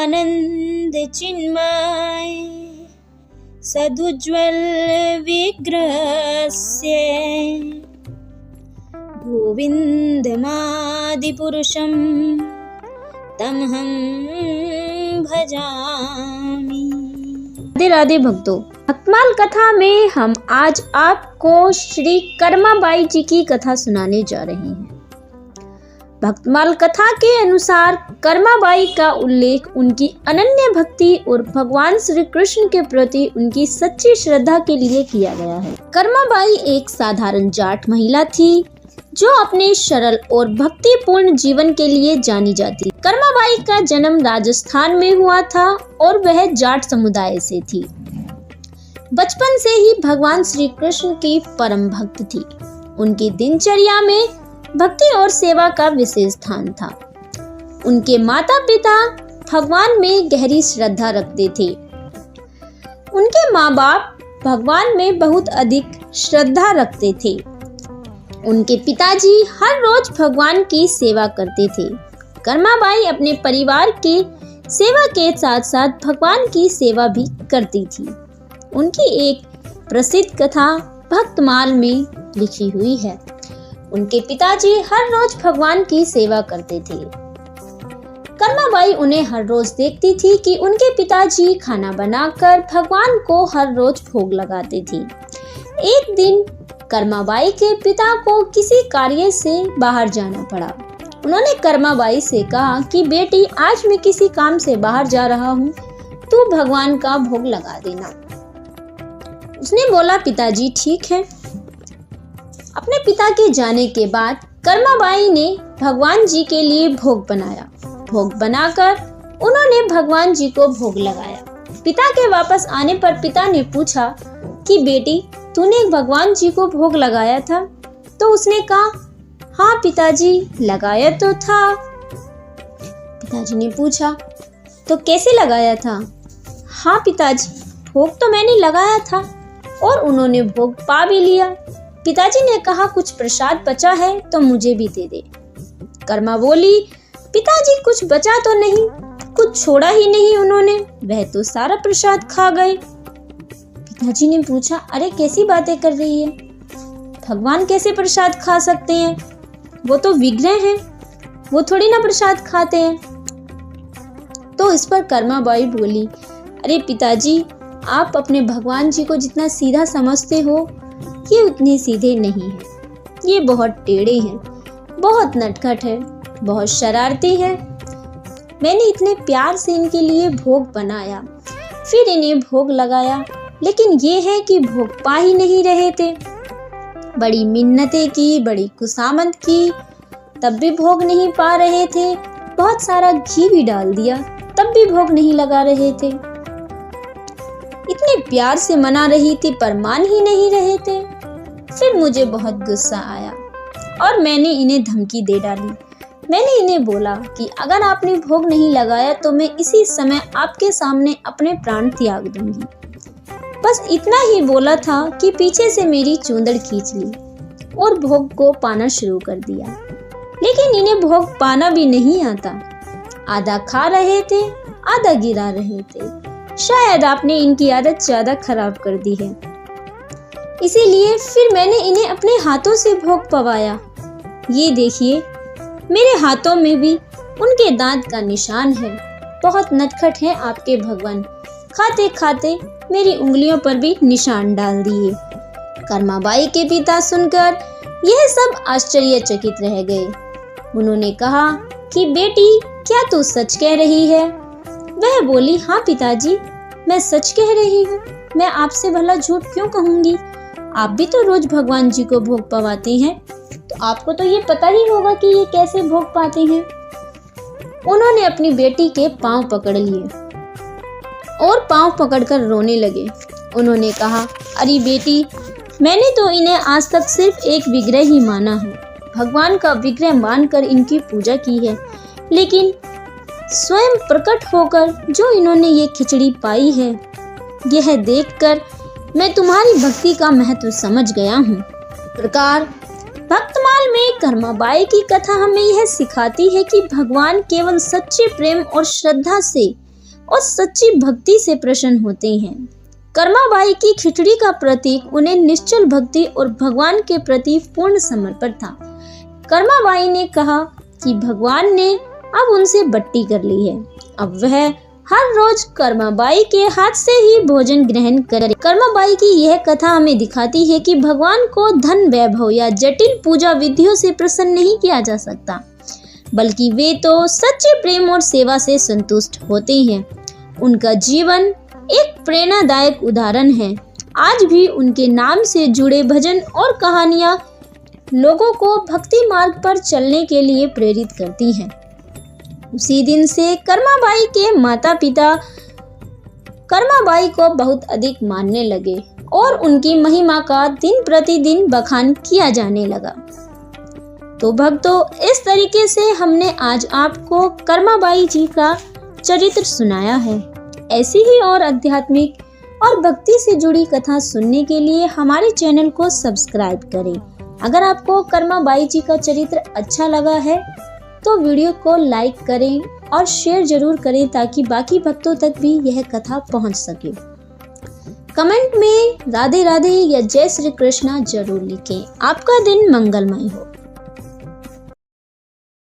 आनंद चिन्मय सदुज्ज्वल विग्रहस्य गोविन्दमादिपुरुषं तमहं भजामि। राधे राधे भक्तों, भक्तमाल कथा में हम आज आपको श्री कर्माबाई जी की कथा सुनाने जा रहे हैं। भक्तमाल कथा के अनुसार कर्माबाई का उल्लेख उनकी अनन्य भक्ति और भगवान श्री कृष्ण के प्रति उनकी सच्ची श्रद्धा के लिए किया गया है। कर्माबाई एक साधारण जाट महिला थी जो अपने सरल और भक्तिपूर्ण जीवन के लिए जानी जाती। कर्माबाई का जन्म राजस्थान में हुआ था और वह जाट समुदाय से थी। बचपन से ही भगवान श्री कृष्ण की परम भक्त थी। उनकी दिनचर्या में भक्ति और सेवा का विशेष स्थान था। उनके माता पिता भगवान में गहरी श्रद्धा रखते थे। उनके माँ बाप भगवान में बहुत अधिक श्रद्धा रखते थे। उनके पिताजी हर रोज भगवान की सेवा करते थे। कर्माबाई अपने परिवार के सेवा के साथ साथ भगवान की सेवा भी करती थी। उनकी एक प्रसिद्ध कथा भक्तमाल में लिखी हुई है। उनके पिताजी हर रोज भगवान की सेवा करते थे। कर्माबाई उन्हें हर रोज देखती थी कि उनके पिताजी खाना बनाकर भगवान को हर रोज भोग लगाते थे। एक दिन कर्माबाई के पिता को किसी कार्य से बाहर जाना पड़ा। उन्होंने कर्माबाई से कहा कि बेटी, आज मैं किसी काम से बाहर जा रहा हूँ, तू भगवान का भोग लगा देना। उसने बोला, पिताजी ठीक है। अपने पिता के जाने के बाद कर्माबाई ने भगवान जी के लिए भोग बनाया। भोग बनाकर उन्होंने भगवान जी को भोग लगाया। पिता के वापस आने पर पिता ने पूछा कि बेटी, तूने भगवान जी को भोग लगाया था? तो उसने कहा, हाँ पिताजी, लगाया तो था। पिताजी ने पूछा, तो कैसे लगाया था? हाँ पिताजी, भोग तो मैंने लगाया था और उन्होंने भोग पा भी लिया। पिताजी ने कहा, कुछ प्रसाद बचा है तो मुझे भी दे दे। कर्मा बोली, पिताजी कुछ बचा तो नहीं, कुछ छोड़ा ही नहीं उन्होंने, वह तो सारा प्रसाद खा गए। पिताजी ने पूछा, अरे कैसी बातें कर रही है, भगवान कैसे प्रसाद खा सकते हैं? वो तो विग्रह हैं, वो थोड़ी ना प्रसाद खाते हैं। तो इस पर कर्माबाई बोली, अरे पिताजी, आप अपने भगवान जी को जितना सीधा समझते हो, ये उतने सीधे नहीं है। ये बहुत टेढ़े हैं, बहुत नटखट है, बहुत शरारती है। मैंने इतने प्यार से इनके लिए भोग बनाया, फिर इन्हें भोग लगाया, लेकिन ये है कि भोग पा ही नहीं रहे थे। बड़ी मिन्नतें की, बड़ी खुशामद की, तब भी भोग नहीं पा रहे थे। बहुत सारा घी भी डाल दिया, तब भी भोग नहीं लगा रहे थे। इतने प्यार से मना रही थी पर मान ही नहीं रहे थे। फिर मुझे बहुत गुस्सा आया और मैंने इन्हें धमकी दे डाली। मैंने इन्हें बोला कि अगर आपने भोग नहीं लगाया तो मैं इसी समय आपके सामने अपने प्राण त्याग दूंगी। बस इतना ही बोला था कि पीछे से मेरी चूंदड़ खींच ली और भोग को पाना शुरू कर दिया। लेकिन इन्हें भोग पाना भी नहीं आता। आधा खा रहे थे, आधा गिरा रहे थे। शायद आपने इनकी आदत ज्यादा खराब कर दी है, इसीलिए फिर मैंने इन्हें अपने हाथों से भोग पवाया। ये देखिए, मेरे हाथों में भी उनके दांत का निशान है। बहुत नटखट हैं आपके भगवान, खाते खाते मेरी उंगलियों पर भी निशान डाल दिए। कर्माबाई के पिता सुनकर यह सब आश्चर्यचकित रह गए। उन्होंने कहा कि बेटी, क्या तू सच कह रही है? वह बोली, हाँ पिताजी, मैं सच कह रही हूँ। मैं आपसे भला झूठ क्यों कहूँगी? आप भी तो रोज भगवान जी को भोग पवाते हैं, तो आपको तो ये पता ही होगा कि ये कैसे भोग पाते हैं। उन्होंने अपनी बेटी के पांव पकड़ लिए और पांव पकड़कर रोने लगे। उन्होंने कहा, अरे बेटी, मैंने तो इन्हें आज तक सिर्फ एक विग्रह ही माना है, भगवान का विग्रह मानकर इनकी पूजा की है, लेकिन स्वयं प्रकट होकर जो इन्होंने ये खिचड़ी पाई है, यह देखकर मैं तुम्हारी भक्ति का महत्व समझ गया हूँ। प्रकार भक्तमाल में कर्माबाई की कथा हमें यह सिखाती है कि भगवान केवल सच्चे प्रेम और श्रद्धा से और सच्ची भक्ति से प्रसन्न होते हैं। कर्माबाई की खिचड़ी का प्रतीक उन्हें निश्चल भक्ति और भगवान के प्रति पूर्ण समर्पण था। कर्माबाई ने कहा कि भगवान ने अब उनसे बट्टी कर ली है, अब वह हर रोज कर्माबाई के हाथ से ही भोजन ग्रहण करे। कर्माबाई की यह कथा हमें दिखाती है कि भगवान को धन, वैभव या जटिल पूजा विधियों से प्रसन्न नहीं किया जा सकता, बल्कि वे तो सच्चे प्रेम और सेवा से संतुष्ट होते हैं। उनका जीवन एक प्रेरणादायक उदाहरण है। आज भी उनके नाम से जुड़े भजन और कहानियां लोगों को भक्ति मार्ग पर चलने के लिए प्रेरित करती हैं। उसी दिन से कर्माबाई के माता पिता कर्माबाई को बहुत अधिक मानने लगे और उनकी महिमा का दिन प्रतिदिन बखान किया जाने लगा। तो भक्तों, इस तरीके से हमने आज आपको कर्माबाई जी का चरित्र सुनाया है। ऐसी ही और आध्यात्मिक और भक्ति से जुड़ी कथा सुनने के लिए हमारे चैनल को सब्सक्राइब करें। अगर आपको कर्माबाई जी का चरित्र अच्छा लगा है तो वीडियो को लाइक करें और शेयर जरूर करें ताकि बाकी भक्तों तक भी यह कथा पहुंच सके। कमेंट में राधे राधे या जय श्री कृष्णा जरूर लिखें। आपका दिन मंगलमय हो।